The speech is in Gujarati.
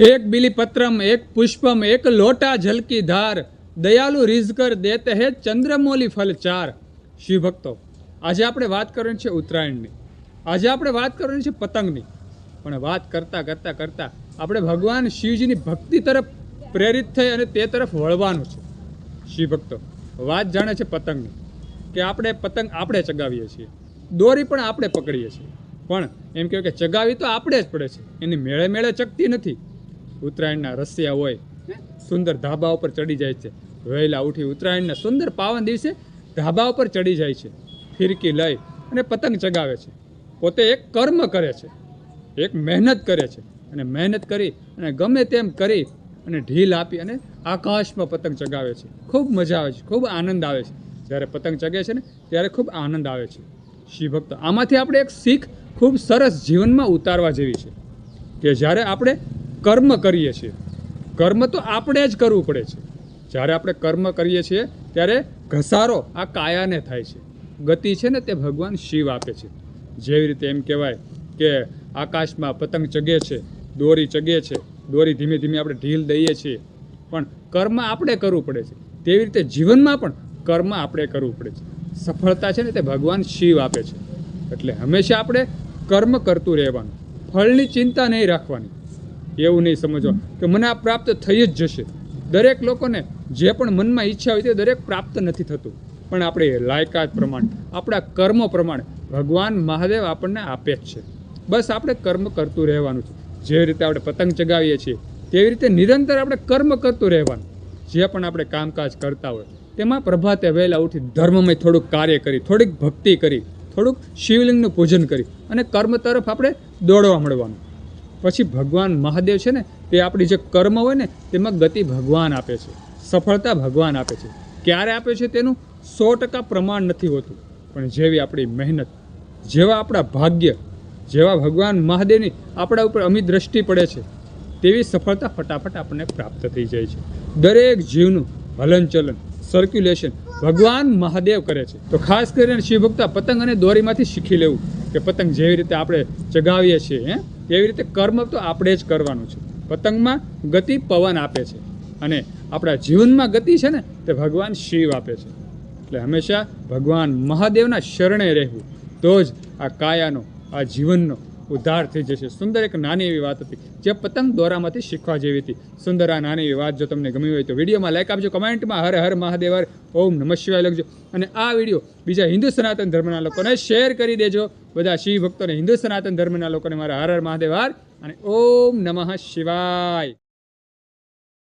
एक बिली पत्रम एक पुष्पम एक लोटा झलकी धार दयालु રીઝકર દેતે હે ચંદ્રમૌલી ફલ ચાર। શિવ ભક્તો, આજે આપણે વાત કરવાની છે ઉત્તરાયણની, આજે આપણે વાત કરવાની છે પતંગની, પણ વાત કરતાં કરતાં કરતાં આપણે ભગવાન શિવજીની ભક્તિ તરફ પ્રેરિત થઈ અને તે તરફ વળવાનું છે। શિવ ભક્તો, વાત જાણે છે પતંગની કે આપણે પતંગ આપણે ચગાવીએ છીએ, દોરી પણ આપણે પકડીએ છીએ, પણ એમ કહેવાય કે ચગાવી તો આપણે જ પડે છે, એની મેળે મેળે ચગતી નથી। ઉત્તરાયણના રસિયા હોય સુંદર ધાબા ઉપર ચડી જાય છે, વહેલા ઉઠી ઉત્તરાયણના સુંદર પાવન દિવસે ધાબા ઉપર ચડી જાય છે, ફિરકી લઈ અને પતંગ ચગાવે છે। પોતે એક કર્મ કરે છે, એક મહેનત કરે છે, અને મહેનત કરી અને ગમે તેમ કરી અને ઢીલ આપી અને આકાશમાં પતંગ ચગાવે છે। ખૂબ મજા આવે છે, ખૂબ આનંદ આવે છે। જ્યારે પતંગ ચગે છે ને ત્યારે ખૂબ આનંદ આવે છે। શિવ ભક્તો, આમાંથી આપણે એક શીખ ખૂબ સરસ જીવનમાં ઉતારવા જેવી છે કે જ્યારે આપણે કર્મ કરીએ છીએ, કર્મ તો આપણે જ કરવું પડે છે। જ્યારે આપણે કર્મ કરીએ છીએ ત્યારે ઘસારો આ કાયાને થાય છે, ગતિ છે ને તે ભગવાન શિવ આપે છે। જેવી રીતે એમ કહેવાય કે આકાશમાં પતંગ ચગે છે, દોરી ચગે છે, દોરી ધીમે ધીમે આપણે ઢીલ દઈએ છીએ, પણ કર્મ આપણે કરવું પડે છે। તેવી રીતે જીવનમાં પણ કર્મ આપણે કરવું પડે છે। સફળતા છે ને તે ભગવાન શિવ આપે છે, એટલે હંમેશા આપણે કર્મ કરતું રહેવાનું, ફળની ચિંતા નહીં રાખવાની। એવું નહીં સમજવા કે મને આ પ્રાપ્ત થઈ જ જશે। દરેક લોકોને જે પણ મનમાં ઈચ્છા હોય તે દરેક પ્રાપ્ત નથી થતું, પણ આપણે લાયકાત પ્રમાણે, આપણા કર્મો પ્રમાણે ભગવાન મહાદેવ આપણને આપે જ છે। બસ આપણે કર્મ કરતું રહેવાનું છે। જેવી રીતે આપણે પતંગ ચગાવીએ છીએ તેવી રીતે નિરંતર આપણે કર્મ કરતું રહેવાનું। જે પણ આપણે કામકાજ કરતા હોય તેમાં પ્રભાતે વહેલા ઉઠી ધર્મમય થોડુંક કાર્ય કરી, થોડીક ભક્તિ કરી, થોડુંક શિવલિંગનું પૂજન કરી અને કર્મ તરફ આપણે દોડવા મળવાનું। પછી ભગવાન મહાદેવ છે ને તે આપણી જે કર્મ હોય ને તેમાં ગતિ ભગવાન આપે છે, સફળતા ભગવાન આપે છે। ક્યારે આપે છે તેનું 100% પ્રમાણ નથી હોતું, પણ જેવી આપણી મહેનત, જેવા આપણા ભાગ્ય, જેવા ભગવાન મહાદેવની આપણા ઉપર અમિત દ્રષ્ટિ પડે છે તેવી સફળતા ફટાફટ આપણને પ્રાપ્ત થઈ જાય છે। દરેક જીવનું હલનચલન, સર્ક્યુલેશન ભગવાન મહાદેવ કરે છે। તો ખાસ કરીને શિવભક્તા પતંગ અને દોરીમાંથી શીખી લેવું કે પતંગ જેવી રીતે આપણે ચગાવીએ છીએ એવી રીતે કર્મ તો આપણે જ કરવાનું છે। પતંગમાં ગતિ પવન આપે છે અને આપણા જીવનમાં ગતિ છે ને તે ભગવાન શિવ આપે છે। એટલે હંમેશા ભગવાન મહાદેવના શરણે રહેવું, તો જ આ કાયાનો, આ જીવનનો ઉદ્ધાર થઈ જશે। સુંદર એક નાની એવી વાત હતી જે પતંગ દોરામાંથી શીખવા જેવી હતી। સુંદર આ નાની એવી વાત જો તમને ગમી હોય તો વિડીયોમાં લાઈક આપજો, કમેન્ટમાં હર હર મહાદેવ, ઓમ નમઃ શિવાય લખજો, અને આ વિડીયો બીજા હિન્દુ સનાતન ધર્મના લોકોને શેર કરી દેજો। બધા શિવ ભક્તોને, હિન્દુ સનાતન ધર્મના લોકોને મારા હર હર મહાદેવ અને ઓમ નમઃ શિવાય।